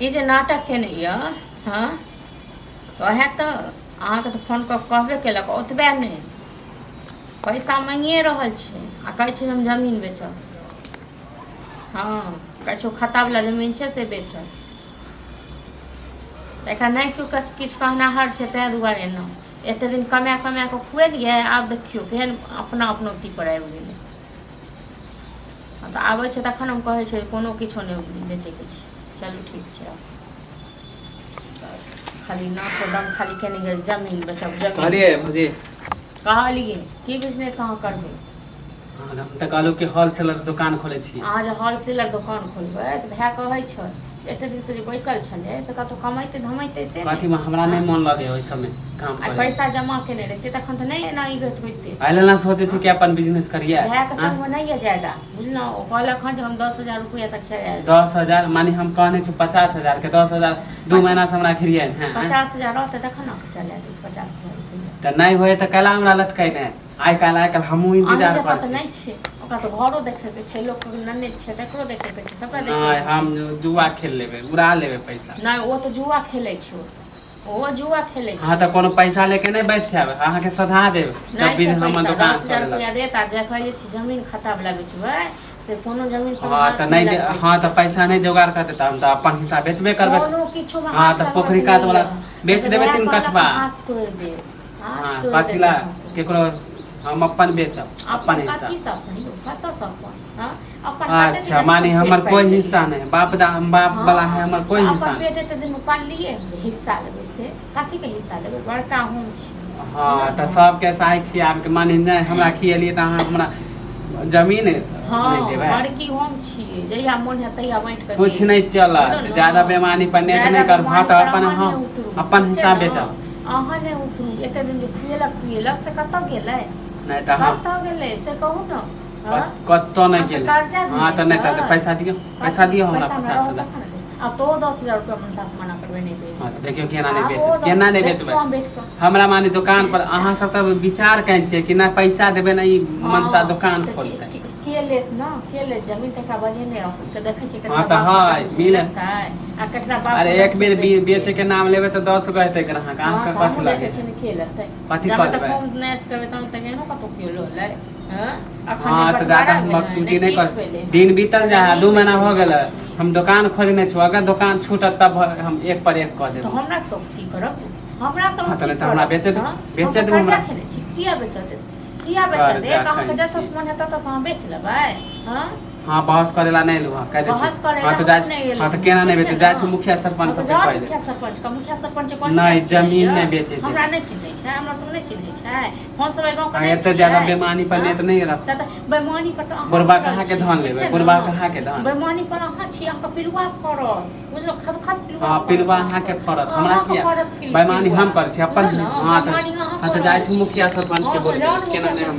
ई जे नाटक केने यऽ हाँ वएह तऽ अहाँके तऽ फोन कऽ कहबे केलक ओतबे नहि पैसा मांगिए रहल छै आ कहै छै हम जमीन बेचब। हाँ कहै छै खतावला जमीन छै से बेचब तऽ एकरा नहि केओ किछु कहनाहर छै ताहि दुआरे ने एतेक दिन कमा कऽ खुएलियै आब देखियौ केहन अपना अपनोती पर आबि गेलै। तऽ आबै छै तखन हम कहै छै कोनो किछो नहि बेचैके छै चलू ठीक छै खाली नाक दम खाली केने गेल जमीन बेचब जमीन कहलियै की बिजनेस अहाँ करबै। हम तऽ कहलहुँ कि होलसेलर दुकान खोलै छी। अहाँ जे होलसेलर दुकान खोलबै तऽ भाय कहै छै एतेक दिन से जे बैसल छलै से कतहु कमेतै धमेतै से कथीमे हमरा नहि मन लगैए ओहि सबमे काम आ पैसा जमा केने रहितै तखन तऽ नहि एना ई होइतै एहि लेल सोचै छी कि अपन बिजनेस करिए। भायके संगमे नहीं है जायदा बुझलहुँ ओ कहलक हँ जे हम 10,000 रुपया तक छै 10,000 मानी हम कहने छी 50,000 के 10,000 2 महीना से हमरा खिरिए हैं 50,000 रहतै तखन ने चलै 50,000 रुपया तऽ नहीं होए तऽ कैला हमरा लटकैने आइ काल्हि हमहूँ इंतजार कर तऽ नहीं छै ओकरा तऽ घरो देखेके छै लोक नन्ने छै तकरो देखेके छै सबटा नहीं देखेके छै। हम जुआ खेल लेबै उड़ा लेबै पैसा। नहीं ओ तऽ जुआ खेलै छै ओ जुआ खेलै छै। हाँ तऽ कोनो पैसा लेके नहीं बैठ जाब अहाँके सधा देब जब भी हम दुकान 10,000 रुपया देता देखै छी जमीन खतावला बेचबै से कोनो जमीन हाँ तऽ नहीं हाँ तऽ पैसा नहीं जोगाड़ कर देता हम तो अपन हिसाब बेचबे करबै। हाँ तो पोखरी कात वाला बेच देबै 3 कठवा। हाथ तोड़ देब हाँ कथिला केकरो हम अपन बेचब अपन हिस्सा। अच्छा मानी हमर कोई हिस्सा नहीं बाप वाला है हमर कोई हिस्सा नहीं। बेटे तो दिन पालिए हिस्सा लेबै से कथी के हिस्सा लेबै बड़का हम छी। हाँ तो सबके साइ खियाब के मानी नहीं हमरा खियलिए तो अहाँ हमरा जमीन नहीं देबै। बड़की हम छी जहिया मन है तहिया बांट के कुछ नहीं चलत ज्यादा बेमानी पर नेट नहीं कर हाँ तो अपन हिसाब बेचब। अहाँ नहीं उतरू एते दिन जे खुएलक से कतऽ गेलै नहीं तो हम कतऽ गेलै से कहू न कत्तो नहीं गेलै। हाँ तो नहीं तो पैसा दियो हमरा 50,000 अब तो 10,000 रुपया मना करबै नहीं देब। हाँ देखियो केना नहीं बेचबै हमरा मानी दुकान पर अहाँ सब तऽ विचार करै छियै कि ना पैसा देबै ना ई मनसा दुकान खोलतै के लेत न के लेत जमीन तकरा बजेने के देखै छियै केतना। हाँ तो हाय मिले आ केकरा बाप अरे एक बेर बेचे के नाम लेबै तो 10 गो हेतै ग्राहक अहाँ के कथि लागे छै के लेतै कथि जब करबै। तक कम नहीं करबै तब तक एनो कतो कियो लो ले हाँ तो ज्यादा मकसूदी नहीं कर दिन बीतल जा 2 महीना हो गेलै हम दुकान खोजने छी अगर दुकान छूटत तब हम एक पर एक कह देब। तो हमरा सब की करब हमरा सब हाँ तो हमरा बेचे दे हमरा किया बेच दे कहां के जस मन है त हम बेच लेबै। हाँ बहस करेला नहीं लुआ कह दे छी। हाँ तो जाय हाँ तो केना नहीं बेचे जाय छी मुखिया सरपंच सब के कह दे मुखिया सरपंच कोन नहीं जमीन नहीं बेचे दे हमरा नहीं चिन्है छै हमरा सब नहीं चिन्है छै हम सब गांव के एते ज्यादा बेमानी पर नेत नहीं रख बेमानी पर तो बुरबा कहाँ के धान लेबै बुरबा कहाँ के धान बेमानी पर अहाँ छी अहाँ पिलुआ फरत बुझलो खद पिलुआ। हाँ पिलुआ अहाँ के फरत हमरा किया बेमानी हम कर छी अपन। हाँ तो जाय छी मुखिया सरपंच के बोल केना नहीं हम